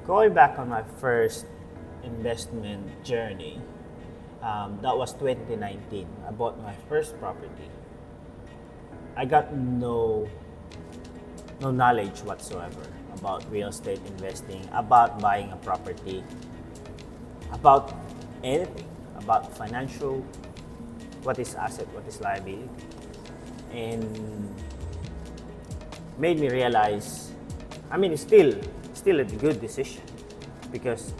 Going back on my first investment journey, that was 2019. I bought my first property. I got no knowledge whatsoever about real estate investing, about buying a property, about anything, about financial, what is asset, what is liability. And made me realize, it's still a good decision, because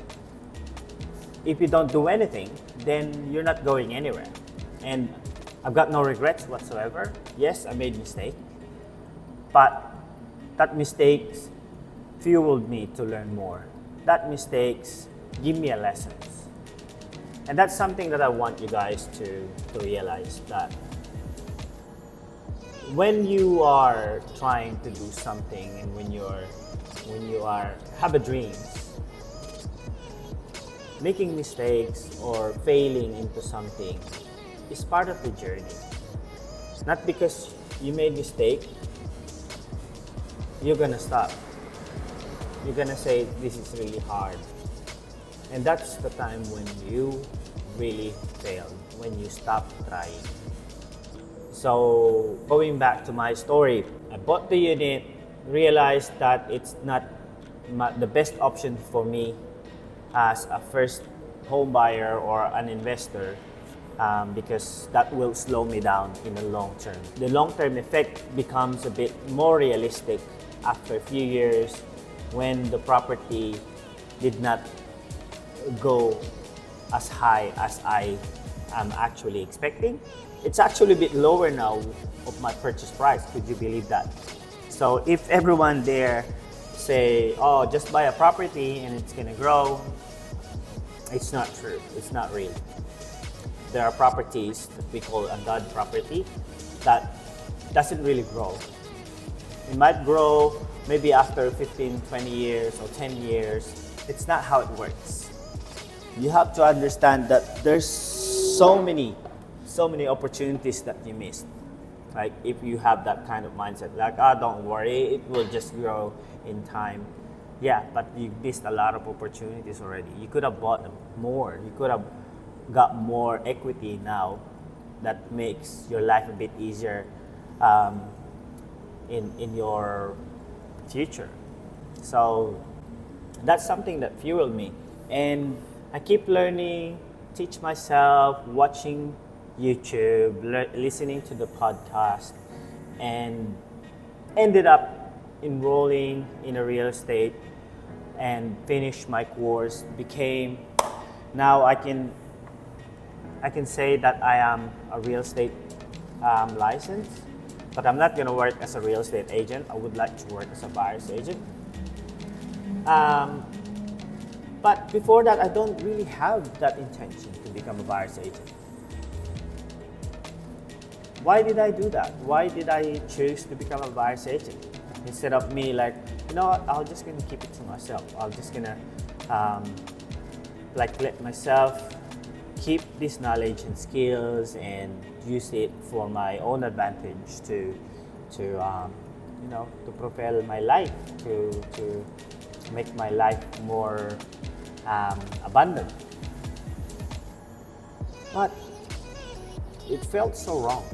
if you don't do anything, then you're not going anywhere. And I've got no regrets whatsoever. Yes, I made mistake, but that mistakes fueled me to learn more. That mistakes give me a lessons. And that's something that I want you guys to realize, that when you are trying to do something and when you have a dream, making mistakes or failing into something is part of the journey. Not because you made mistake, you're gonna stop. You're gonna say, this is really hard. And that's the time when you really failed, when you stop trying. So going back to my story, I bought the unit, realized that it's not the best option for me as a first home buyer or an investor, because that will slow me down in the long term. The long-term effect becomes a bit more realistic after a few years, when the property did not go as high as I am actually expecting. It's actually a bit lower now of my purchase price. Could you believe that? So if everyone there say, oh, just buy a property and it's gonna grow, it's not true. It's not real. There are properties that we call a dud property that doesn't really grow. It might grow maybe after 15, 20 years or 10 years. It's not how it works. You have to understand that there's so many opportunities that you missed. Like if you have that kind of mindset, like, don't worry, it will just grow in time. Yeah, but you missed a lot of opportunities already. You could have bought more. You could have got more equity now that makes your life a bit easier in your future. So that's something that fueled me. And I keep learning, teach myself, watching YouTube, listening to the podcast, and ended up enrolling in a real estate and finished my course. Now I can say that I am a real estate licensed, but I'm not gonna work as a real estate agent. I would like to work as a buyer's agent. But before that, I don't really have that intention to become a buyer's agent. Why did I do that? Why did I choose to become a buyer's agent? Instead of me like, you know what, I'm just gonna keep it to myself. I'm just gonna let myself keep this knowledge and skills and use it for my own advantage to propel my life, to make my life more abundant. But it felt so wrong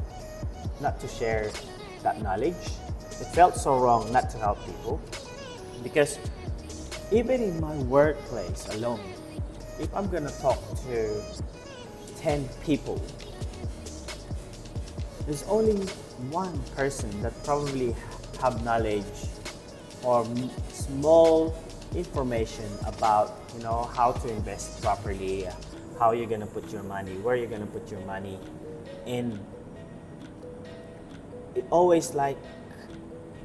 not to share that knowledge. It felt so wrong not to help people, because even in my workplace alone, if I'm gonna talk to 10 people, there's only one person that probably have knowledge or small information about how to invest properly, how you're gonna put your money, where you're gonna put your money. And it always, like,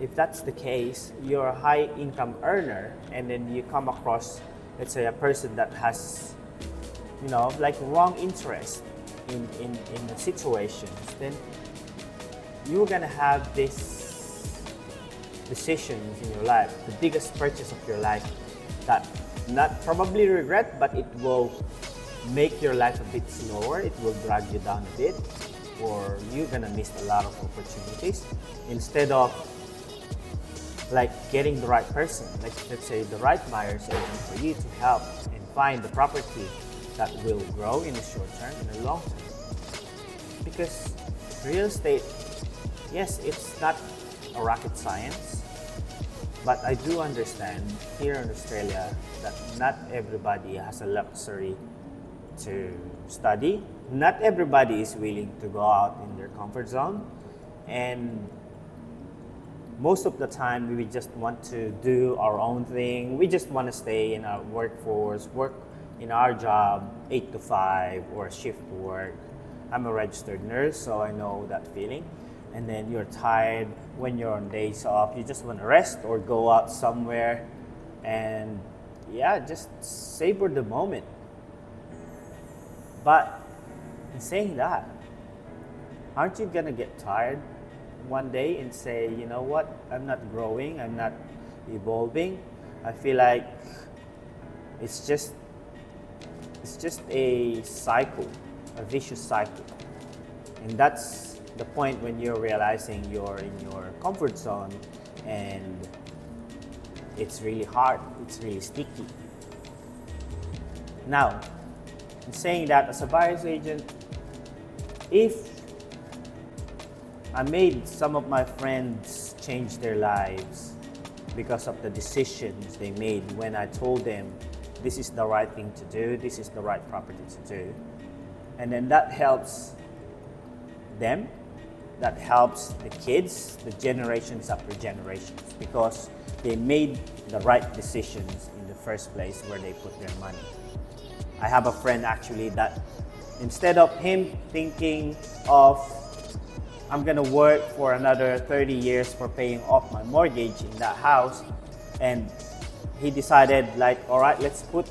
if that's the case, you're a high income earner, and then you come across, let's say, a person that has wrong interest in the situations, then you're gonna have this decisions in your life, the biggest purchase of your life, that not probably regret, but it will make your life a bit slower. It will drag you down a bit, or you're gonna miss a lot of opportunities. Instead of like getting the right person, like let's say the right buyer's agent for you to help and find the property that will grow in the short term and the long term. Because real estate, yes, it's not a rocket science, but I do understand here in Australia that not everybody has a luxury to study. Not everybody is willing to go out in their comfort zone, and most of the time we just want to do our own thing. We just want to stay in our workforce, work in our job 8 to 5 or shift work. I'm a registered nurse, so I know that feeling. And then you're tired when you're on days off. You just want to rest or go out somewhere and just savor the moment. But in saying that, aren't you gonna get tired one day and say, you know what, I'm not growing, I'm not evolving. I feel like it's just a cycle, a vicious cycle. And that's the point when you're realizing you're in your comfort zone and it's really hard, it's really sticky. Now, in saying that, as a buyer's agent, if I made some of my friends change their lives because of the decisions they made when I told them this is the right thing to do, this is the right property to do. And then that helps them, that helps the kids, the generations after generations, because they made the right decisions in the first place where they put their money. I have a friend actually that instead of him thinking of I'm gonna work for another 30 years for paying off my mortgage in that house, and he decided like, all right, let's put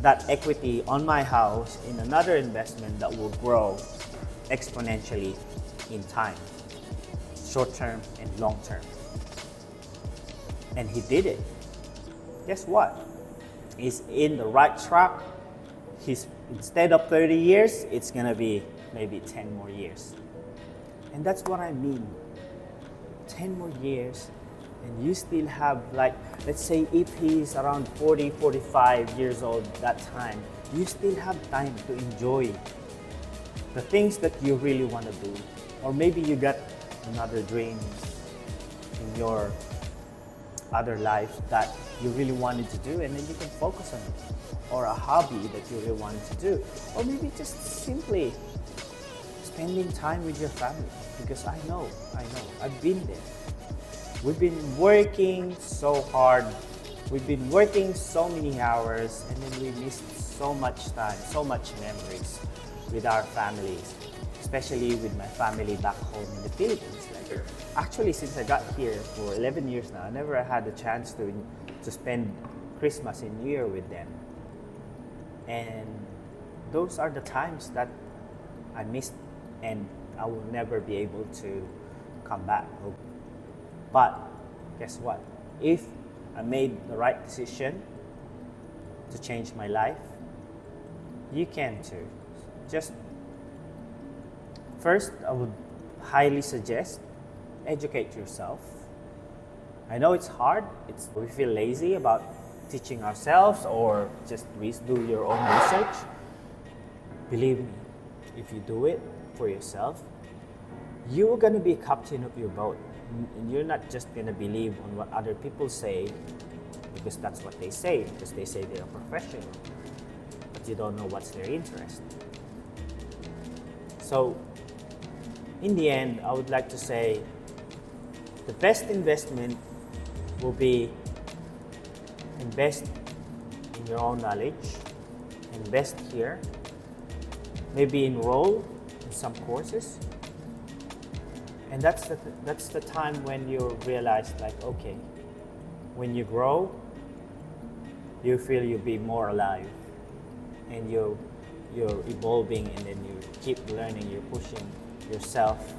that equity on my house in another investment that will grow exponentially in time, short term and long term. And he did it. Guess what? He's in the right track. Instead of 30 years, it's gonna be maybe 10 more years. And that's what I mean. 10 more years, and you still have, like, let's say if he's around 40, 45 years old that time, you still have time to enjoy the things that you really want to do. Or maybe you got another dream in your other life that you really wanted to do, and then you can focus on it. Or a hobby that you really wanted to do. Or maybe just simply spending time with your family, because I know, I've been there. We've been working so hard, we've been working so many hours, and then we missed so much time, so much memories with our families, especially with my family back home in the Philippines. Like, actually, since I got here for 11 years now, I never had the chance to spend Christmas and New Year with them. And those are the times that I missed, and I will never be able to come back. But guess what? If I made the right decision to change my life, you can too. Just first, I would highly suggest educate yourself. I know it's hard. We feel lazy about teaching ourselves or just do your own research. Believe me, if you do it for yourself, you're gonna be a captain of your boat. And you're not just gonna believe on what other people say because that's what they say, because they say they're a professional, but you don't know what's their interest. So, in the end, I would like to say the best investment will be invest in your own knowledge, invest here, maybe enroll in some courses. And that's the time when you realize, like, okay, when you grow, you feel you'll be more alive, and you're evolving, and then you keep learning, you're pushing yourself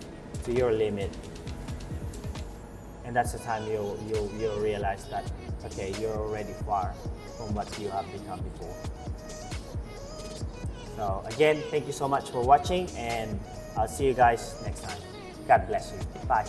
to your limit. And that's the time you'll realize that, okay, you're already far from what you have become before. So again, thank you so much for watching, and I'll see you guys next time. God bless you. Bye.